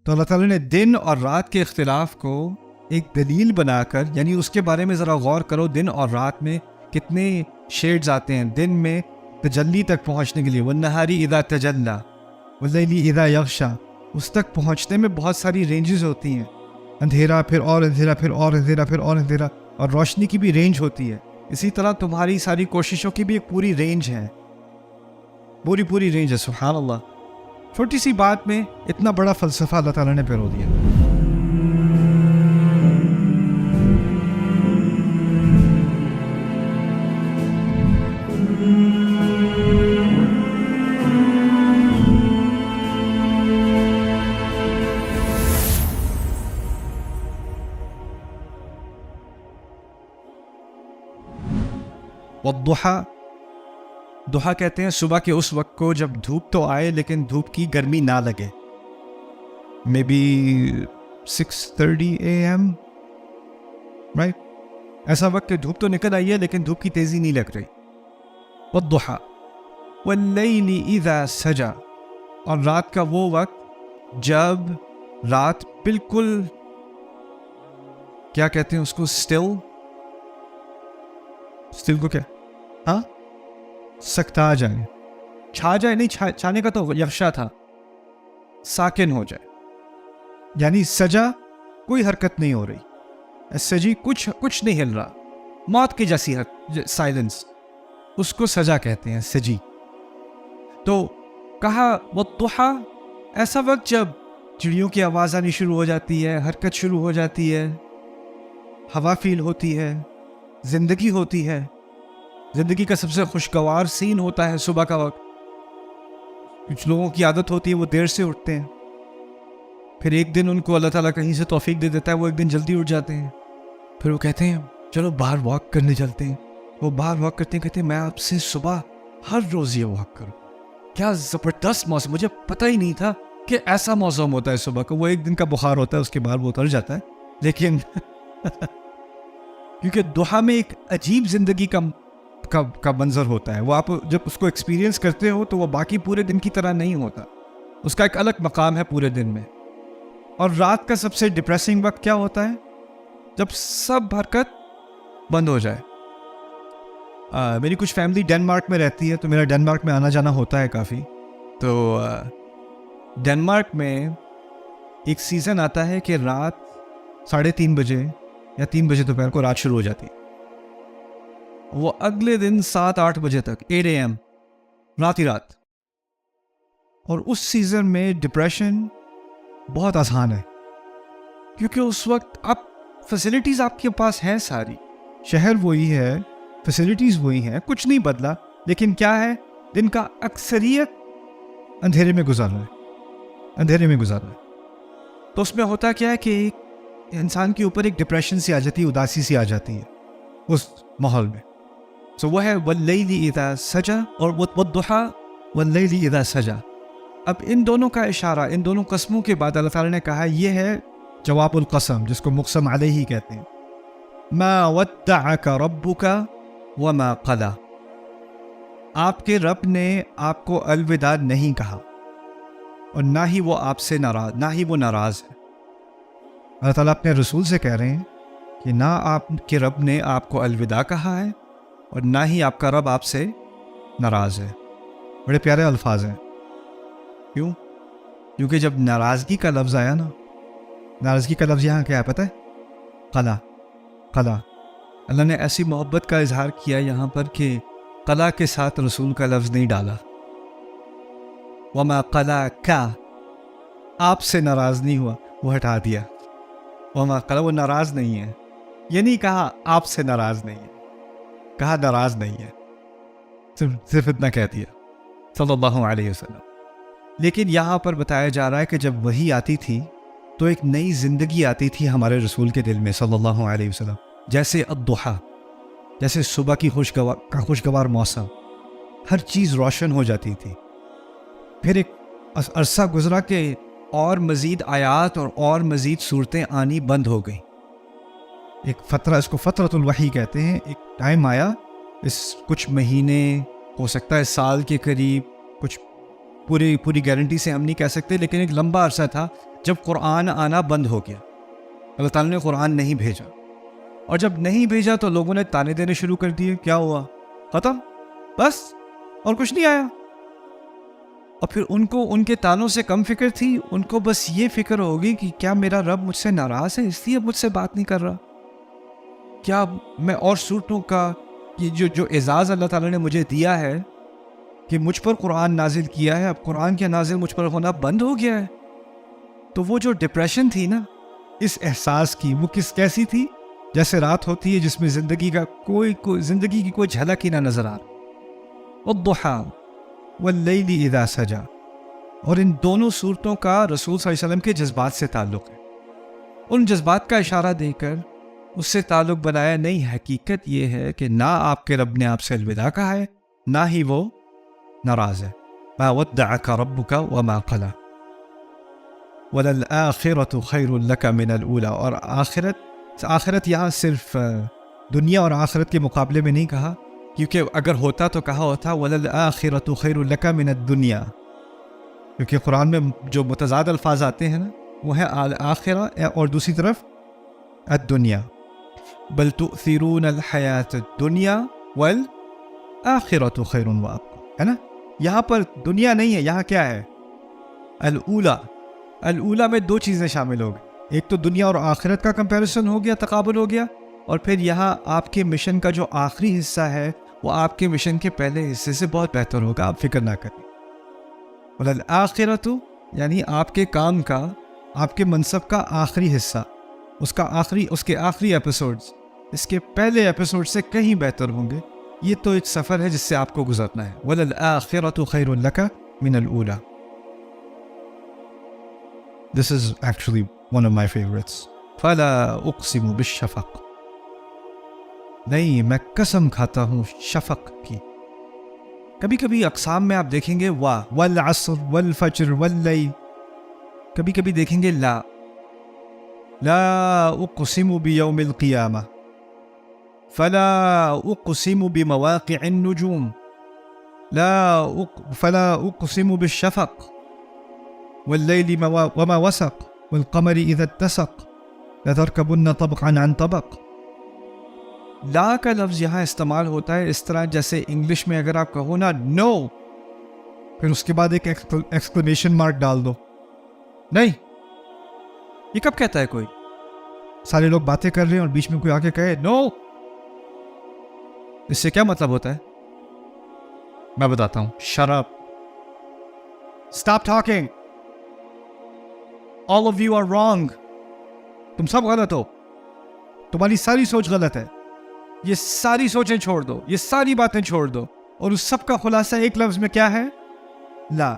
تو اللہ تعالیٰ نے دن اور رات کے اختلاف کو ایک دلیل بنا کر، یعنی اس کے بارے میں ذرا غور کرو، دن اور رات میں کتنے شیڈز آتے ہیں دن میں تجلی تک پہنچنے کے لیے، والنہاری اذا تجلی واللیل اذا یغشی، اس تک پہنچنے میں بہت ساری رینجز ہوتی ہیں، اندھیرا پھر اور اندھیرا پھر اور اندھیرا پھر اور اندھیرا، اور روشنی کی بھی رینج ہوتی ہے۔ اسی طرح تمہاری ساری کوششوں کی بھی ایک پوری رینج ہے، پوری رینج ہے۔ سبحان اللہ، چھوٹی سی بات میں اتنا بڑا فلسفہ اللہ تعالیٰ نے پرو دیا۔ والضحیٰ، ضحیٰ کہتے ہیں صبح کے اس وقت کو جب دھوپ تو آئے لیکن دھوپ کی گرمی نہ لگے، مے بی 6:30 AM، رائٹ، ایسا وقت کہ دھوپ تو نکل آئی ہے لیکن دھوپ کی تیزی نہیں لگ رہی۔ والضحیٰ واللیل اذا سجا، اور رات کا وہ وقت جب رات بالکل، کیا کہتے ہیں اس کو، اسٹل کو کیا، ہاں، سکتا جائے، چھا جائے، نہیں چھانے کا تو یغشا تھا، ساکن ہو جائے، یعنی سجا، کوئی حرکت نہیں ہو رہی، سجی، کچھ نہیں ہل رہا، موت کی جیسی سائلنس، اس کو سجا کہتے ہیں، سجی۔ تو کہا والضحیٰ، ایسا وقت جب چڑیوں کی آواز آنی شروع ہو جاتی ہے، حرکت شروع ہو جاتی ہے، ہوا فیل ہوتی ہے، زندگی ہوتی ہے، زندگی کا سب سے خوشگوار سین ہوتا ہے صبح کا وقت۔ کچھ لوگوں کی عادت ہوتی ہے وہ دیر سے اٹھتے ہیں، پھر ایک دن ان کو اللہ تعالیٰ کہیں سے توفیق دے دیتا ہے، وہ ایک دن جلدی اٹھ جاتے ہیں، پھر وہ کہتے ہیں چلو باہر واک کرنے چلتے ہیں۔ وہ باہر واک کرتے ہیں، کہتے ہیں میں آپ سے صبح ہر روز یہ واک کروں۔ کیا زبردست موسم، مجھے پتہ ہی نہیں تھا کہ ایسا موسم ہوتا ہے صبح کو۔ وہ ایک دن کا بخار ہوتا ہے، اس کے بعد وہ اتر جاتا ہے، لیکن کیونکہ ضحیٰ میں ایک عجیب زندگی کا منظر ہوتا ہے، وہ آپ جب اس کو ایکسپیرینس کرتے ہو تو وہ باقی پورے دن کی طرح نہیں ہوتا، اس کا ایک الگ مقام ہے پورے دن میں۔ اور رات کا سب سے ڈپریسنگ وقت کیا ہوتا ہے؟ جب سب حرکت بند ہو جائے۔ میری کچھ فیملی ڈنمارک میں رہتی ہے، تو میرا ڈنمارک میں آنا جانا ہوتا ہے کافی۔ تو ڈنمارک میں ایک سیزن آتا ہے کہ رات 3:30 بجے یا 3 بجے دوپہر کو رات شروع ہو جاتی ہے، وہ اگلے دن 7-8 بجے تک، 8 AM، رات ہی رات۔ اور اس سیزن میں ڈپریشن بہت آسان ہے، کیونکہ اس وقت اب فیسلٹیز آپ کے پاس ہیں ساری، شہر وہی ہے، فیسلٹیز وہی ہیں، کچھ نہیں بدلا، لیکن کیا ہے، دن کا اکثریت اندھیرے میں گزار رہا ہے۔ تو اس میں ہوتا کیا ہے کہ انسان کے اوپر ایک ڈپریشن سی آ جاتی ہے، اداسی سی آ جاتی ہے اس ماحول میں۔ سو وہ ہے واللیل اذا سجا اور والضحیٰ واللیل اذا سجا۔ اب ان دونوں کا اشارہ، ان دونوں قسموں کے بعد اللہ تعالیٰ نے کہا، یہ ہے جواب القسم، جس کو مقسم علیہ کہتے ہیں۔ ما ودعک ربک وما قلی، آپ کے رب نے آپ کو الوداع نہیں کہا، اور نہ ہی وہ آپ سے ناراض ہے۔ اللہ تعالیٰ اپنے رسول سے کہہ رہے ہیں کہ نہ آپ کے رب نے آپ کو الوداع کہا ہے، اور نہ ہی آپ کا رب آپ سے ناراض ہے۔ بڑے پیارے الفاظ ہیں، کیوں؟ کیونکہ جب ناراضگی کا لفظ آیا نا، ناراضگی کا لفظ یہاں کیا ہے پتہ ہے؟ قلا۔ اللہ نے ایسی محبت کا اظہار کیا یہاں پر کہ قلا کے ساتھ رسول کا لفظ نہیں ڈالا۔ وما قلا کا، آپ سے ناراض نہیں ہوا، وہ ہٹا دیا۔ وما قلا، وہ ناراض نہیں ہے، یہ نہیں کہا آپ سے ناراض نہیں ہے، کہا ناراض نہیں ہے، صرف اتنا کہہ دیا صلی اللہ علیہ وسلم۔ لیکن یہاں پر بتایا جا رہا ہے کہ جب وحی آتی تھی تو ایک نئی زندگی آتی تھی ہمارے رسول کے دل میں صلی اللہ علیہ وسلم، جیسے الضحیٰ، جیسے صبح کی خوشگوار موسم، ہر چیز روشن ہو جاتی تھی۔ پھر ایک عرصہ گزرا کہ اور مزید آیات اور مزید صورتیں آنی بند ہو گئیں۔ ایک فترہ، اس کو فترۃ الوحی کہتے ہیں، ایک ٹائم آیا، اس کچھ مہینے، ہو سکتا ہے سال کے قریب، کچھ پوری گارنٹی سے ہم نہیں کہہ سکتے، لیکن ایک لمبا عرصہ تھا جب قرآن آنا بند ہو گیا، اللہ تعالیٰ نے قرآن نہیں بھیجا، اور جب نہیں بھیجا تو لوگوں نے تانے دینے شروع کر دیے، کیا ہوا؟ ختم، بس، اور کچھ نہیں آیا۔ اور پھر ان کو ان کے تانوں سے کم فکر تھی، ان کو بس یہ فکر ہوگی کہ کیا میرا رب مجھ سے ناراض ہے اس لیے مجھ سے بات نہیں کر رہا؟ کیا میں اور صورتوں کا یہ جو اعزاز اللہ تعالیٰ نے مجھے دیا ہے کہ مجھ پر قرآن نازل کیا ہے، اب قرآن کا نازل مجھ پر ہونا بند ہو گیا ہے؟ تو وہ جو ڈپریشن تھی نا اس احساس کی، وہ کیسی تھی؟ جیسے رات ہوتی ہے جس میں زندگی کا زندگی کی کوئی جھلک ہی نہ نظر آ رہا۔ والضحیٰ واللیل اذا سجا، اور ان دونوں صورتوں کا رسول صلی اللہ علیہ وسلم کے جذبات سے تعلق ہے۔ ان جذبات کا اشارہ دے کر اس سے تعلق بنایا، نہیں حقیقت یہ ہے کہ نہ آپ کے رب نے آپ سے الوداع کہا ہے، نہ ہی وہ ناراض ہے۔ ما ودعک ربک وما قلی وَلَلْآخِرَةُ خَيْرٌ لَكَ مِنَ الْأُولَى، اور آخرت یہاں صرف دنیا اور آخرت کے مقابلے میں نہیں کہا، کیونکہ اگر ہوتا تو کہا ہوتا وَلَلْآخِرَةُ خَيْرٌ لَكَ مِنَ الدُّنْيَا، کیونکہ قرآن میں جو متضاد الفاظ آتے ہیں نا وہ ہے آخرہ اور دوسری طرف الدنیا، بل تؤثرون الحیات الدنیا والآخرۃ خیر وابقیٰ، ہے نا؟ یہاں پر دنیا نہیں ہے، یہاں کیا ہے؟ الاولا میں دو چیزیں شامل ہو گئی، ایک تو دنیا اور آخرت کا کمپیریزن ہو گیا، تقابل ہو گیا، اور پھر یہاں آپ کے مشن کا جو آخری حصہ ہے وہ آپ کے مشن کے پہلے حصے سے بہت بہتر ہوگا، آپ فکر نہ کریں۔ والآخرۃ یعنی آپ کے کام کا، آپ کے منصب کا آخری حصہ، اس کے آخری ایپیسوڈز اس کے پہلے ایپیسوڈ سے کہیں بہتر ہوں گے۔ یہ تو ایک سفر ہے جس سے آپ کو گزرنا ہے۔ وَلَلْآخِرَةُ خَيْرٌ لَكَ مِنَ الْأُولَى۔ This is actually one of my favorites. فَلَا أُقْسِمُ بِالشَّفَقِ، نہیں میں قسم کھاتا ہوں شفق کی۔ کبھی کبھی اقسام میں آپ دیکھیں گے والعصر والفجر واللیل، کبھی کبھی دیکھیں گے لا اقسم بیوم القیامہ، فلا اقسم بمواقع النجوم، فلا اقسم بالشفق واللیل وما وسق والقمر اذا اتسق لترکبن طبقا عن طبق۔ لا کا لفظ یہاں استعمال ہوتا ہے اس طرح جیسے انگلش میں اگر آپ کہو نا نو، پھر اس کے بعد ایک ایکسکلیمیشن مارک ڈال دو، نہیں، یہ کب کہتا ہے کوئی؟ سارے لوگ باتیں کر رہے ہیں اور بیچ میں کوئی آ کے کہے نو، اس سے کیا مطلب ہوتا ہے؟ میں بتاتا ہوں، shut up, stop talking, all of you are wrong، تم سب غلط ہو، تمہاری ساری سوچ غلط ہے، یہ ساری سوچیں چھوڑ دو، یہ ساری باتیں چھوڑ دو، اور اس سب کا خلاصہ ایک لفظ میں کیا ہے؟ لا۔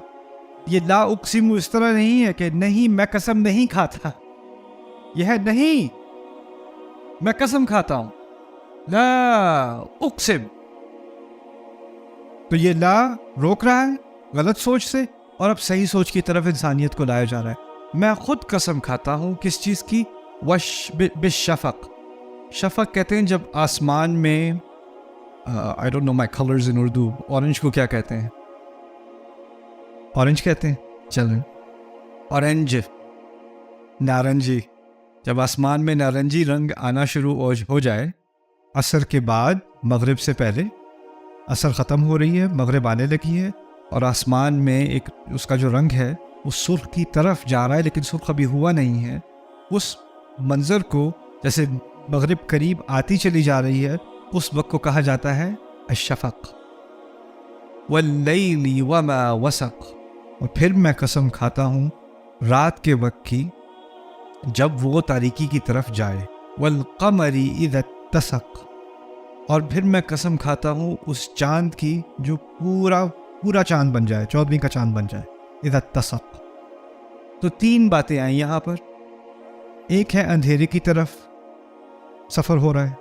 یہ لا اقسم اس طرح نہیں ہے کہ نہیں میں قسم نہیں کھاتا، یہ ہے نہیں میں قسم کھاتا ہوں، لا اقسم۔ تو یہ لا روک رہا ہے غلط سوچ سے، اور اب صحیح سوچ کی طرف انسانیت کو لایا جا رہا ہے۔ میں خود قسم کھاتا ہوں کس چیز کی؟ بالشفق۔ شفق کہتے ہیں جب آسمان میں I don't know my colors in Urdu, orange کو کیا کہتے ہیں؟ اورنج کہتے ہیں، چلیں اورنج، نارنجی، جب آسمان میں نارنجی رنگ آنا شروع ہو جائے، عصر کے بعد مغرب سے پہلے، عصر ختم ہو رہی ہے، مغرب آنے لگی ہے، اور آسمان میں ایک اس کا جو رنگ ہے وہ سرخ کی طرف جا رہا ہے لیکن سرخ ابھی ہوا نہیں ہے، اس منظر کو جیسے مغرب قریب آتی چلی جا رہی ہے اس وقت کو کہا جاتا ہے الشفق۔ واللیل وما وسق، اور پھر میں قسم کھاتا ہوں رات کے وقت کی جب وہ تاریکی کی طرف جائے، والقمر اذا اتسق، اور پھر میں قسم کھاتا ہوں اس چاند کی جو پورا چاند بن جائے، 14ویں کا چاند بن جائے، اذا اتسق۔ تو تین باتیں آئیں یہاں پر، ایک ہے اندھیرے کی طرف سفر ہو رہا ہے،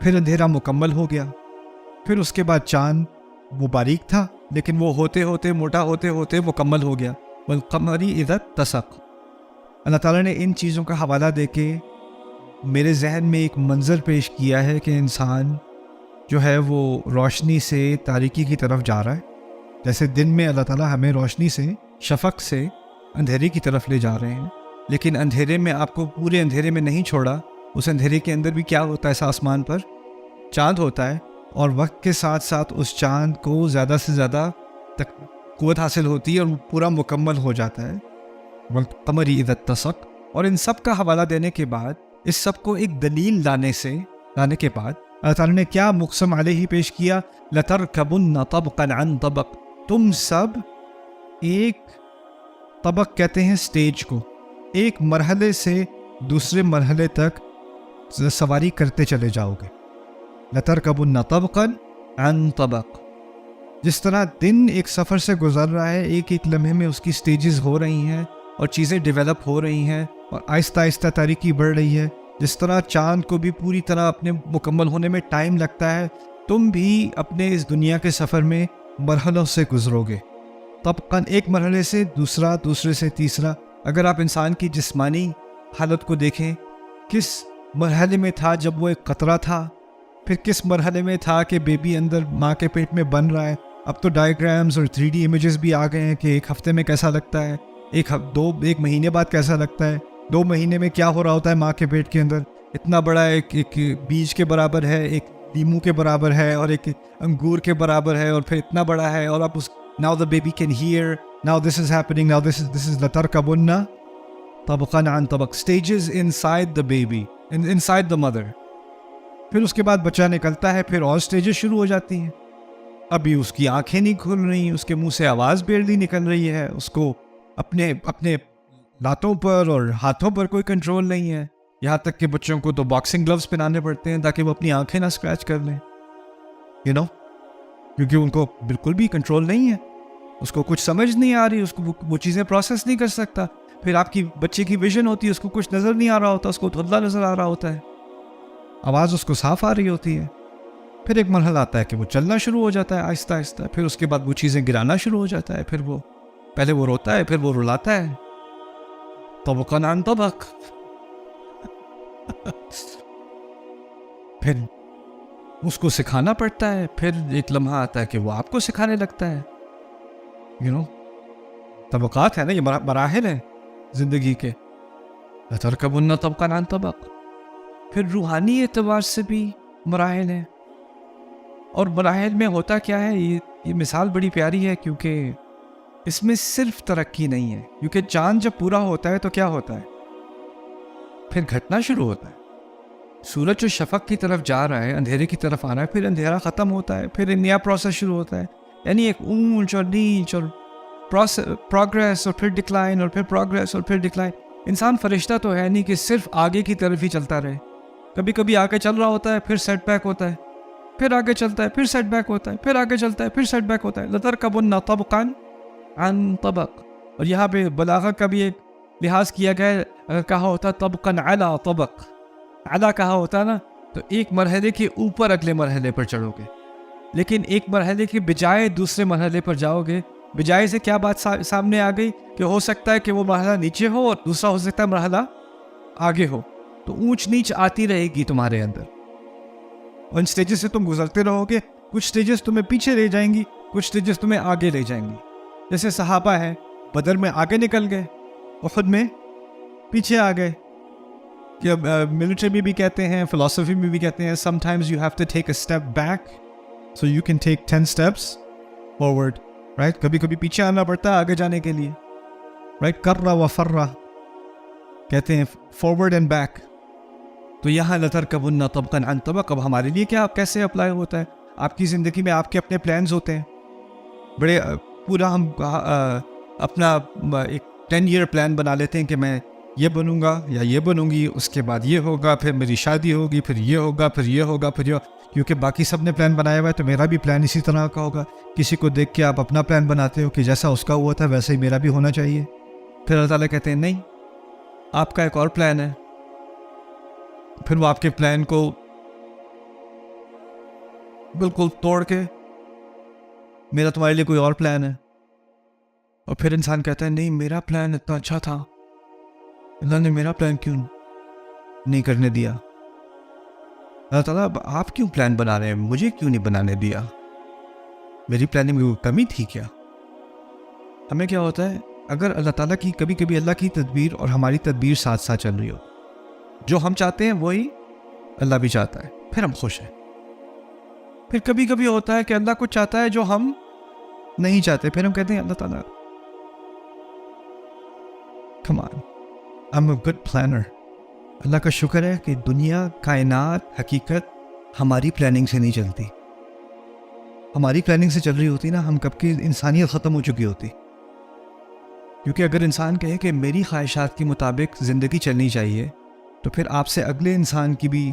پھر اندھیرا مکمل ہو گیا، پھر اس کے بعد چاند وہ باریک تھا لیکن وہ ہوتے ہوتے موٹا ہوتے ہوتے مکمل ہو گیا، والقمر اذا اتسق۔ اللہ تعالیٰ نے ان چیزوں کا حوالہ دے کے میرے ذہن میں ایک منظر پیش کیا ہے کہ انسان جو ہے وہ روشنی سے تاریکی کی طرف جا رہا ہے، جیسے دن میں اللہ تعالیٰ ہمیں روشنی سے، شفق سے اندھیرے کی طرف لے جا رہے ہیں، لیکن اندھیرے میں آپ کو پورے اندھیرے میں نہیں چھوڑا. اس اندھیرے کے اندر بھی کیا ہوتا ہے؟ اس آسمان پر چاند ہوتا ہے، اور وقت کے ساتھ ساتھ اس چاند کو زیادہ سے زیادہ قوت حاصل ہوتی ہے اور وہ پورا مکمل ہو جاتا ہے. والقمر اذا اتسق. اور ان سب کا حوالہ دینے کے بعد، اس سب کو ایک دلیل لانے کے بعد اللہ تعالیٰ نے کیا مقسم علیہ پیش کیا؟ لَتَرْكَبُنَّ طَبْقًا عَنْ طَبَقٍ. تم سب ایک طبق کہتے ہیں سٹیج کو، ایک مرحلے سے دوسرے مرحلے تک سواری کرتے چلے جاؤ گے. لَتَرْكَبُنَّ طَبْقًا عَنْ طَبَقٍ. جس طرح دن ایک سفر سے گزر رہا ہے، ایک ایک لمحے میں اس کی سٹیجز ہو رہی ہیں اور چیزیں ڈیولپ ہو رہی ہیں اور آہستہ آہستہ تاریکی بڑھ رہی ہے، جس طرح چاند کو بھی پوری طرح اپنے مکمل ہونے میں ٹائم لگتا ہے، تم بھی اپنے اس دنیا کے سفر میں مرحلوں سے گزرو گے. طبقاً، ایک مرحلے سے دوسرا، دوسرے سے تیسرا. اگر آپ انسان کی جسمانی حالت کو دیکھیں، کس مرحلے میں تھا جب وہ ایک قطرہ تھا، پھر کس مرحلے میں تھا کہ بیبی اندر ماں کے پیٹ میں بن رہا ہے. اب تو ڈائیگرامز اور 3D امیجز بھی آ گئے ہیں کہ ایک ہفتے میں کیسا لگتا ہے، ایک مہینے بعد کیسا لگتا ہے، 2 مہینے میں کیا ہو رہا ہوتا ہے ماں کے پیٹ کے اندر. اتنا بڑا ایک بیج کے برابر ہے، ایک لیمو کے برابر ہے، اور ایک انگور کے برابر ہے، اور پھر اتنا بڑا ہے. اور آپ now the baby can hear, now this is happening, now this is لَتَرْكَبُنَّ طَبْقًا عَنْ طَبَقٍ. stages inside the baby, inside the mother. پھر اس کے بعد بچہ نکلتا ہے، پھر اور سٹیجز شروع ہو جاتی ہیں. ابھی اس کی آنکھیں نہیں کھل رہی، اس کے منہ سے آواز بیرلی نکل رہی ہے، اس کو اپنے لاتوں پر اور ہاتھوں پر کوئی کنٹرول نہیں ہے. یہاں تک کہ بچوں کو تو باکسنگ گلوز پہنانے پڑتے ہیں تاکہ وہ اپنی آنکھیں نہ اسکریچ کر لیں، کیونکہ ان کو بالکل بھی کنٹرول نہیں ہے. اس کو کچھ سمجھ نہیں آ رہی، اس کو وہ چیزیں پروسیس نہیں کر سکتا. پھر آپ کی بچے کی ویژن ہوتی ہے، اس کو کچھ نظر نہیں آ رہا ہوتا، اس کو دھندلا نظر آ رہا ہوتا ہے، آواز اس کو صاف آ رہی ہوتی ہے. پھر ایک مرحلہ آتا ہے کہ وہ چلنا شروع ہو جاتا ہے آہستہ آہستہ. پھر اس کے بعد وہ چیزیں گرانا شروع ہو جاتا ہے. پھر وہ پہلے وہ روتا ہے، پھر وہ رلاتا ہے. طبقاً عن طبق. پھر اس کو سکھانا پڑتا ہے. پھر ایک لمحہ آتا ہے کہ وہ آپ کو سکھانے لگتا ہے. طبقات ہیں نا، یہ مراحل ہیں زندگی کے. لَتَرْكَبُنَّ طَبْقًا عَنْ طَبَقٍ. پھر روحانی اعتبار سے بھی مراحل ہیں. اور مراحل میں ہوتا کیا ہے، یہ مثال بڑی پیاری ہے، کیونکہ اس میں صرف ترقی نہیں ہے. کیونکہ چاند جب پورا ہوتا ہے تو کیا ہوتا ہے، پھر گھٹنا شروع ہوتا ہے. سورج جو شفق کی طرف جا رہا ہے، اندھیرے کی طرف آ رہا ہے، پھر اندھیرا ختم ہوتا ہے، پھر نیا پروسیس شروع ہوتا ہے. یعنی ایک اونچ اور نیچ اور پروگریس اور پھر ڈکلائن اور پھر پروگریس اور پھر ڈکلائن. انسان فرشتہ تو ہے نہیں کہ صرف آگے کی طرف ہی چلتا رہے. کبھی کبھی آگے چل رہا ہوتا ہے، پھر سیٹ بیک ہوتا ہے، پھر آگے چلتا ہے، پھر سیٹ بیک ہوتا ہے، پھر آگے چلتا ہے، پھر سیٹ بیک ہوتا ہے. لَتَرْكَبُنَّ طَبْقًا عَنْ طَبَقٍ. اور یہاں پہ بلاغت کا بھی ایک لحاظ کیا گیا ہے. اگر کہا ہوتا طبقاً علی طبق، علی کہا ہوتا نا، تو ایک مرحلے کے اوپر اگلے مرحلے پر چڑھو گے. لیکن ایک مرحلے کے بجائے دوسرے مرحلے پر جاؤ گے. بجائے سے کیا بات سامنے آ گئی کہ ہو سکتا ہے کہ وہ مرحلہ نیچے ہو اور دوسرا ہو سکتا ہے مرحلہ آگے ہو. تو اونچ نیچ آتی رہے گی تمہارے اندر، اور ان سٹیجز سے تم گزرتے رہو گے. کچھ سٹیجز تمہیں پیچھے لے جائیں گی، کچھ سٹیجز تمہیں آگے لے جائیں گی. جیسے صحابہ ہیں، بدر میں آگے نکل گئے، احد میں پیچھے آ گئے. ملٹری میں بھی کہتے ہیں، فلسفی میں بھی کہتے ہیں، some times you have to take a step back so you can take 10 steps forward. Right, کبھی کبھی پیچھے آنا پڑتا ہے آگے جانے کے لیے. رائٹ، کرہ و فرہ کہتے ہیں، فارورڈ اینڈ بیک. تو یہاں لَتَرْكَبُنَّ طَبْقًا عَنْ طَبَقٍ. اب ہمارے لیے کیا، کیسے اپلائی ہوتا ہے؟ آپ کی زندگی میں آپ کے اپنے پلانز ہوتے ہیں بڑے. پورا ہم اپنا ایک 10 ایئر پلان بنا لیتے ہیں کہ میں یہ بنوں گا یا یہ بنوں گی، اس کے بعد یہ ہوگا، پھر میری شادی ہوگی، پھر یہ ہوگا، پھر یہ ہوگا، پھر یہ. کیونکہ باقی سب نے پلان بنایا ہوا ہے تو میرا بھی پلان اسی طرح کا ہوگا. کسی کو دیکھ کے آپ اپنا پلان بناتے ہو کہ جیسا اس کا ہوا تھا ویسا ہی میرا بھی ہونا چاہیے. پھر اللہ تعالیٰ کہتے ہیں نہیں، آپ کا ایک اور پلان ہے. پھر وہ آپ کے پلان کو بالکل توڑ کے میرا تمہارے لیے کوئی اور پلان ہے. اور پھر انسان کہتا ہے نہیں، میرا پلان اتنا اچھا تھا، اللہ نے میرا پلان کیوں نہیں کرنے دیا؟ اللہ تعالیٰ آپ کیوں پلان بنا رہے ہیں، مجھے کیوں نہیں بنانے دیا؟ میری پلاننگ میں کوئی کمی تھی کیا؟ ہمیں کیا ہوتا ہے، اگر اللہ تعالیٰ کی کبھی کبھی اللہ کی تدبیر اور ہماری تدبیر ساتھ ساتھ چل رہی ہو، جو ہم چاہتے ہیں وہی اللہ بھی چاہتا ہے، پھر ہم خوش ہیں. پھر کبھی کبھی ہوتا ہے کہ اللہ کچھ چاہتا ہے جو ہم نہیں چاہتے، پھر ہم کہتے ہیں اللہ تعالیٰ come on, I'm a good planner. اللہ کا شکر ہے کہ دنیا، کائنات، حقیقت ہماری پلاننگ سے نہیں چلتی. ہماری پلاننگ سے چل رہی ہوتی نا، ہم کب کی انسانیت ختم ہو چکی ہوتی. کیونکہ اگر انسان کہے کہ میری خواہشات کے مطابق زندگی چلنی چاہیے، تو پھر آپ سے اگلے انسان کی بھی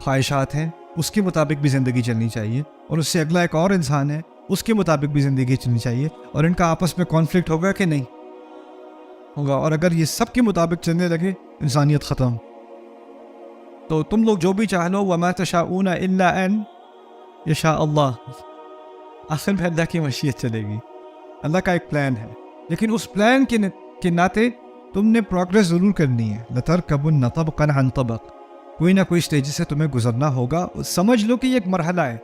خواہشات ہیں، اس کے مطابق بھی زندگی چلنی چاہیے، اور اس سے اگلا ایک اور انسان ہے، اس کے مطابق بھی زندگی چلنی چاہیے، اور ان کا آپس میں کانفلکٹ ہوگا کہ نہیں ہوگا. اور اگر یہ سب کے مطابق چلنے لگے، انسانیت ختم. تو تم لوگ جو بھی چاہ لو، وَمَا تَشَاءُونَ إِلَّا أَن يَشَاءَ اللَّهُ، آخر میں اللہ کی مشیت چلے گی. اللہ کا ایک پلان ہے، لیکن اس پلان کے ناطے تم نے پروگرس ضرور کرنی ہے. لَتَرْكَبُنَّ طَبَقًا عَن طَبَقٍ، کوئی نہ کوئی اسٹیج سے تمہیں گزرنا ہوگا. سمجھ لو کہ یہ ایک مرحلہ ہے.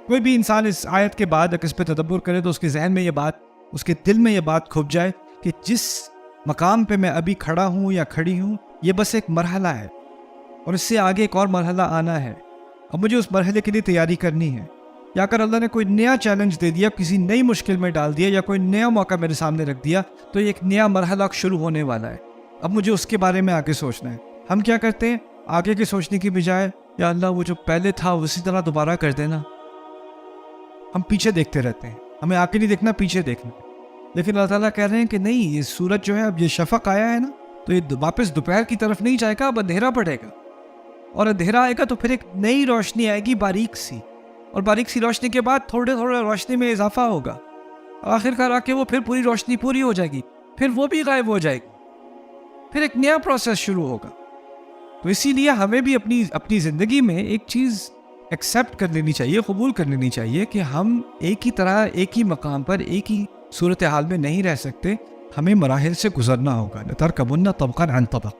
کوئی بھی انسان اس آیت کے بعد اگر اس پہ تدبر کرے تو اس کے ذہن میں یہ بات، اس کے دل میں یہ بات کھپ جائے کہ جس مقام پہ میں ابھی کھڑا ہوں یا کھڑی ہوں، یہ بس ایک مرحلہ ہے، اور اس سے آگے ایک اور مرحلہ آنا ہے. اب مجھے اس مرحلے کے لیے تیاری کرنی ہے. یا اگر اللہ نے کوئی نیا چیلنج دے دیا، کسی نئی مشکل میں ڈال دیا، یا کوئی نیا موقع میرے سامنے رکھ دیا، تو یہ ایک نیا مرحلہ شروع ہونے والا ہے. اب مجھے اس کے بارے میں آگے سوچنا ہے. ہم کیا کرتے ہیں؟ آگے کے سوچنے کی بجائے یا اللہ وہ جو پہلے تھا اسی طرح دوبارہ کر دینا. ہم پیچھے دیکھتے رہتے ہیں، ہمیں آگے نہیں دیکھنا، پیچھے دیکھنا. لیکن اللہ تعالیٰ کہہ رہے ہیں کہ نہیں، یہ سورج جو ہے، اب یہ شفق آیا ہے نا، تو یہ واپس دوپہر کی طرف نہیں جائے گا، اب اندھیرا پڑے گا. اور اندھیرا آئے گا تو پھر ایک نئی روشنی آئے گی، باریک سی، اور باریک سی روشنی کے بعد تھوڑے تھوڑے روشنی میں اضافہ ہوگا. آخر کار آ کے وہ پھر پوری روشنی پوری ہو جائے گی، پھر وہ بھی غائب ہو جائے گی، پھر ایک نیا پروسیس شروع ہوگا. تو اسی لیے ہمیں بھی اپنی زندگی میں ایک چیز ایکسیپٹ کر لینی چاہیے، قبول کر لینی چاہیے کہ ہم ایک ہی طرح، ایک ہی مقام پر، ایک ہی صورتحال میں نہیں رہ سکتے. ہمیں مراحل سے گزرنا ہوگا. لَتَرْكَبُنَّ طَبَقًا عَن طَبَقٍ.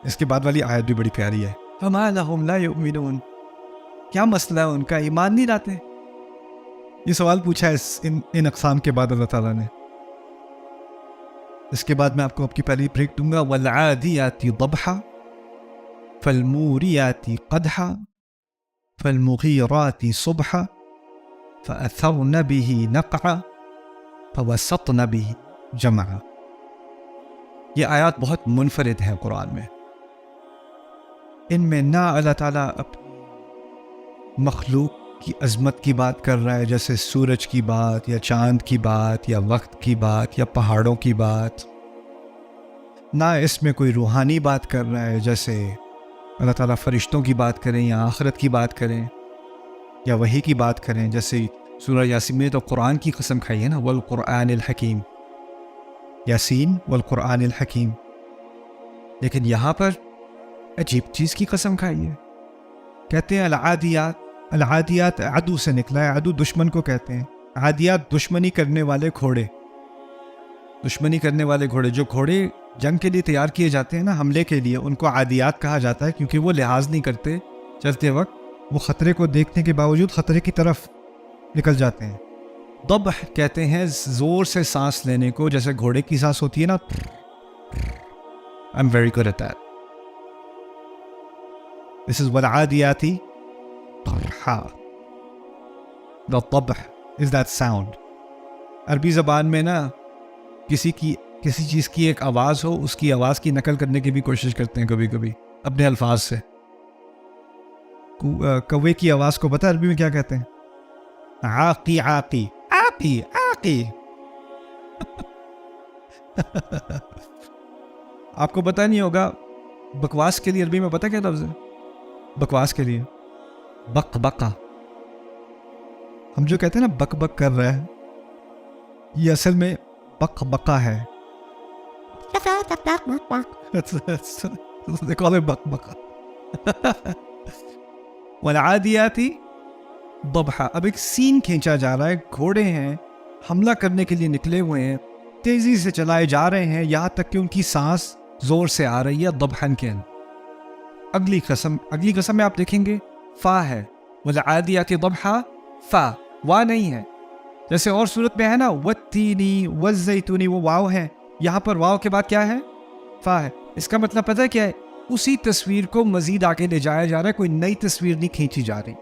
اس کے بعد والی آیت بھی بڑی پیاری ہے. فَمَا لَهُمْ لَا يُؤْمِنُونَ، کیا مسئلہ ہے ان کا، ایمان نہیں لاتے؟ یہ سوال پوچھا ہے ان اقسام کے بعد اللہ تعالیٰ نے. اس کے بعد میں آپ کو آپ کی پہلی بریک دوں گا. وَالْعَادِيَاتِ ضَبْحًا فَالْمُورِيَاتِ قَدْحًا فَالْمُغِيرَاتِ صُبْحًا فَأَثَرْنَ بِهِ نَقْعًا فَوَسَطْنَ بِهِ جَمْعًا. یہ آیات بہت منفرد ہیں قرآن میں. ان میں نہ اللہ تعالیٰ اپنی مخلوق کی عظمت کی بات کر رہا ہے، جیسے سورج کی بات، یا چاند کی بات، یا وقت کی بات، یا پہاڑوں کی بات. نہ اس میں کوئی روحانی بات کر رہا ہے، جیسے اللہ تعالیٰ فرشتوں کی بات کریں، یا آخرت کی بات کریں، یا وحی کی بات کریں. جیسے سورہ یاسین میں تو قرآن کی قسم کھائی ہے نا، والقرآن الحکیم، یاسین والقرآن الحکیم. لیکن یہاں پر عجیب چیز کی قسم کھائی ہے. کہتے ہیں العادیات. العادیات عدو سے نکلا ہے، عدو دشمن کو کہتے ہیں. عادیات دشمنی کرنے والے گھوڑے. دشمنی کرنے والے گھوڑے، جو گھوڑے جنگ کے لیے تیار کیے جاتے ہیں نا، حملے کے لیے، ان کو عادیات کہا جاتا ہے، کیونکہ وہ لحاظ نہیں کرتے چلتے وقت. وہ خطرے کو دیکھنے کے باوجود خطرے کی طرف نکل جاتے ہیں. ضبح کہتے ہیں زور سے سانس لینے کو، جیسے گھوڑے کی سانس ہوتی ہے نا. I'm very good at that. This is وَالْعَادِيَاتِ ضَبْحًا. The ضبح is that sound. عربی زبان میں نا کسی چیز کی ایک آواز ہو، اس کی آواز کی نقل کرنے کی بھی کوشش کرتے ہیں کبھی کبھی اپنے الفاظ سے. کوے کی آواز کو پتہ عربی میں کیا کہتے ہیں؟ عاقی عاقی عاقی عاقی. آپ کو پتہ نہیں ہوگا بکواس کے لیے عربی میں پتہ کیا لفظ ہے؟ بکواس کے لیے بک بکا. ہم جو کہتے ہیں نا بک بک کر رہا ہے، یہ اصل میں بک بکا ہے. They call it بک بکا. والعادیات ضبحا. اب ایک سین کھینچا جا رہا ہے، گھوڑے ہیں، حملہ کرنے کے لیے نکلے ہوئے ہیں، تیزی سے چلائے جا رہے ہیں، یہاں تک کہ ان کی سانس زور سے آ رہی ہے. ضبحاً کے اگلی قسم میں آپ دیکھیں گے فا ہے. والعادیات ضبحا، فا، وا نہیں ہے. جیسے اور صورت میں ہے نا والتینی والزیتونی، وہ واو ہے، یہاں پر واو کے بعد کیا ہے؟ فا ہے. اس کا مطلب پتہ ہے کیا ہے؟ اسی تصویر کو مزید آگے لے جایا جا رہا ہے، کوئی نئی تصویر نہیں کھینچی جا رہی.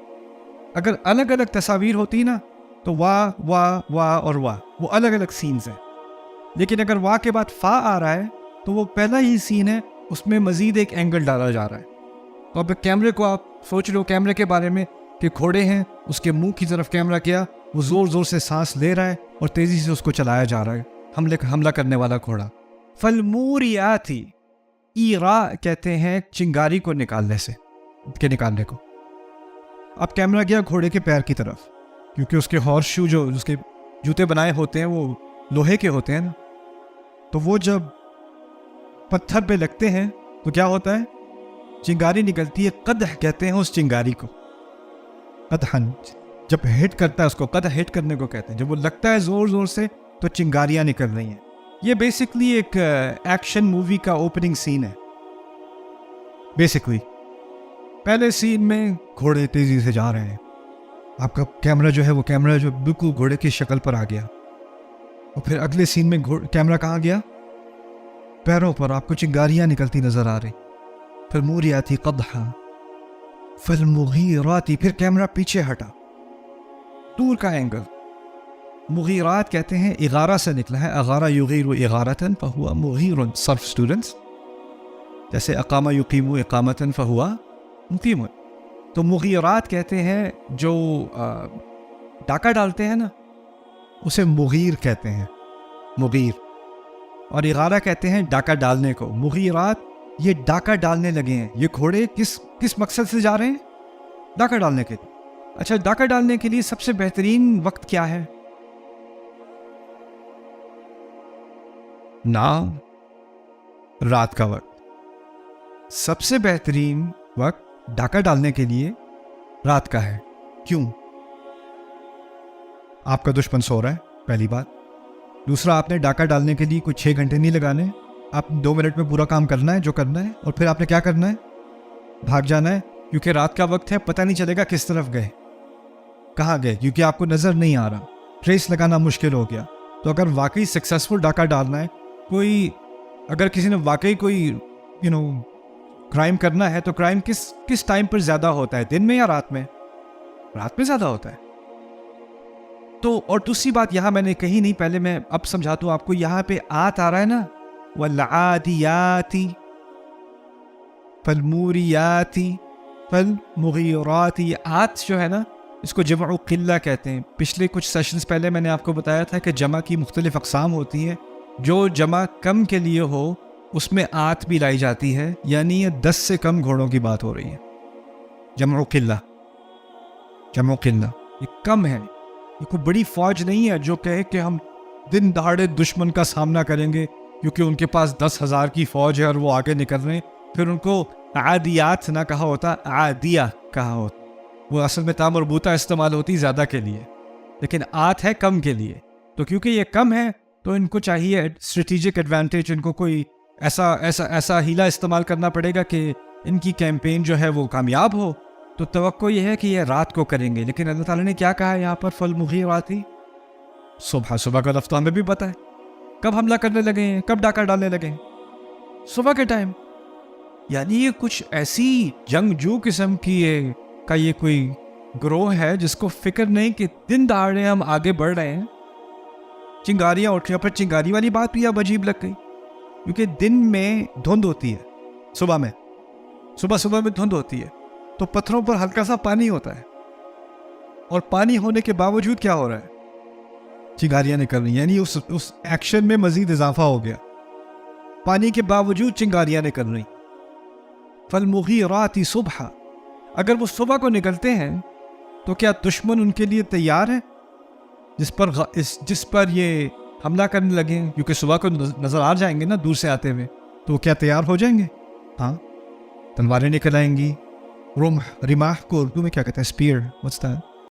اگر الگ الگ تصاویر ہوتی نا تو وا اور وہ الگ الگ سینز ہیں، لیکن اگر وا کے بعد فا آ رہا ہے تو وہ پہلا ہی سین ہے، اس میں مزید ایک اینگل ڈالا جا رہا ہے. تو اب کیمرے کو آپ سوچ لو کیمرے کے بارے میں کہ گھوڑے ہیں، اس کے منہ کی طرف کیمرہ کیا، وہ زور زور سے سانس لے رہا ہے اور تیزی سے اس کو چلایا جا رہا ہے، حملہ کرنے والا گھوڑا. فالموریاتی، ایرا کہتے ہیں چنگاری کو نکالنے کو. اب کیمرہ گیا گھوڑے کے پیر کی طرف، کیونکہ اس کے ہارس شو جو اس کے جوتے بنائے ہوتے ہیں وہ لوہے کے ہوتے ہیں نا، تو وہ جب پتھر پہ لگتے ہیں تو کیا ہوتا ہے؟ چنگاری نکلتی ہے. قدح کہتے ہیں اس چنگاری کو، قدحن. جب ہٹ کرتا ہے اس کو قدح ہٹ کرنے کو کہتے ہیں. جب وہ لگتا ہے زور زور سے تو چنگاریاں نکل رہی ہیں. یہ بیسکلی ایک ایکشن مووی کا اوپننگ سین ہے. بیسکلی پہلے سین میں گھوڑے تیزی سے جا رہے ہیں، آپ کا کیمرہ جو ہے وہ کیمرہ جو بالکل گھوڑے کی شکل پر آ گیا، اور پھر اگلے سین میں کیمرہ کہاں گیا؟ پیروں پر. آپ کو چنگاریاں نکلتی نظر آ رہی. پھر موریاتی قدحا فالمغیراتی، پھر کیمرہ پیچھے ہٹا، دور کا اینگل. مغیرات کہتے ہیں اغارہ سے نکلا ہے، اغارہ یغیر اغارتن فہوا مغیر. صرف اسٹوڈنٹس جیسے اقامہ یقیم اقامتن فہوا مقیم. تو مغیرات کہتے ہیں جو ڈاکہ ڈالتے ہیں نا، اسے مغیر کہتے ہیں، مغیر. اور اغارہ کہتے ہیں ڈاکہ ڈالنے کو. مغیرات یہ ڈاکہ ڈالنے لگے ہیں. یہ گھوڑے کس مقصد سے جا رہے ہیں؟ ڈاکہ ڈالنے کے لیے. اچھا، ڈاکہ ڈالنے کے لیے سب سے بہترین وقت کیا ہے؟ نام، رات کا وقت. سب سے بہترین وقت ڈاکہ ڈالنے کے لیے رات کا ہے. کیوں؟ آپ کا دشمن سو رہا ہے، پہلی بات. دوسرا، آپ نے ڈاکہ ڈالنے کے لیے کوئی 6 گھنٹے نہیں لگانے، آپ 2 منٹ میں پورا کام کرنا ہے جو کرنا ہے، اور پھر آپ نے کیا کرنا ہے؟ بھاگ جانا ہے، کیونکہ رات کا وقت ہے. پتہ نہیں چلے گا کس طرف گئے، کہاں گئے، کیونکہ آپ کو نظر نہیں آ رہا، ٹریس لگانا مشکل ہو گیا. تو اگر واقعی سکسیسفل ڈاکہ ڈالنا ہے، اگر کسی نے واقعی کوئی کرائم کرنا ہے، تو کرائم کس ٹائم پر زیادہ ہوتا ہے، دن میں یا رات میں؟ رات میں زیادہ ہوتا ہے. تو اور دوسری بات یہاں میں نے کہی نہیں، پہلے میں اب سمجھاتا ہوں آپ کو. یہاں پہ آت آ رہا ہے نا، والعادیاتی فالموریاتی فالمغیراتی. آت جو ہے نا، اس کو جمع قلہ کہتے ہیں. پچھلے کچھ سیشنز پہلے میں نے آپ کو بتایا تھا کہ جمع کی مختلف اقسام ہوتی ہیں. جو جمع کم کے لیے ہو اس میں آت بھی لائی جاتی ہے، یعنی یہ 10 سے کم گھوڑوں کی بات ہو رہی ہے. جمع قلہ یہ کم ہے. یہ کوئی بڑی فوج نہیں ہے جو کہے کہ ہم دن دہاڑے دشمن کا سامنا کریں گے کیونکہ ان کے پاس 10,000 کی فوج ہے اور وہ آگے نکل رہے ہیں. پھر ان کو عادیات نہ کہا ہوتا، عادیہ کہا ہوتا. وہ اصل میں تا مربوطہ استعمال ہوتی زیادہ کے لیے، لیکن آت ہے کم کے لیے. تو کیونکہ یہ کم ہے تو ان کو چاہیے اسٹریٹجک ایڈوانٹیج، ان کو کوئی ایسا ہیلا استعمال کرنا پڑے گا کہ ان کی کیمپین جو ہے وہ کامیاب ہو. تو توقع یہ ہے کہ یہ رات کو کریں گے. لیکن اللہ تعالیٰ نے کیا کہا ہے یہاں پر؟ فالمغیراتی صبح کا لفظ ہمیں بھی پتہ ہے. کب حملہ کرنے لگے ہیں، کب ڈاکہ ڈالنے لگے ہیں؟ صبح کے ٹائم. یعنی یہ کچھ ایسی جنگجو قسم کی کا یہ کوئی گروہ ہے جس کو فکر نہیں کہ دن دہاڑے ہم آگے بڑھ رہے ہیں. چنگاریاں اٹھ رہی. پر چنگاری والی بات بھی اب عجیب لگ گئی، کیونکہ دن میں دھند ہوتی ہے، صبح میں دھند ہوتی ہے، تو پتھروں پر ہلکا سا پانی ہوتا ہے، اور پانی ہونے کے باوجود کیا ہو رہا ہے؟ چنگاریاں نکل رہی ہیں. یعنی اس ایکشن میں مزید اضافہ ہو گیا. پانی کے باوجود چنگاریاں نکل رہی. فالمغیرات صبح. اگر وہ صبح کو نکلتے ہیں تو کیا دشمن ان کے لیے تیار ہے جس پر یہ حملہ کرنے لگے ہیں؟ کیونکہ صبح کو نظر آ جائیں گے نا دور سے آتے ہوئے، تو وہ کیا تیار ہو جائیں گے؟ ہاں، تلواریں نکل آئیں گی. رمح، رماح کو اردو میں کیا کہتے ہیں؟ اسپیئر.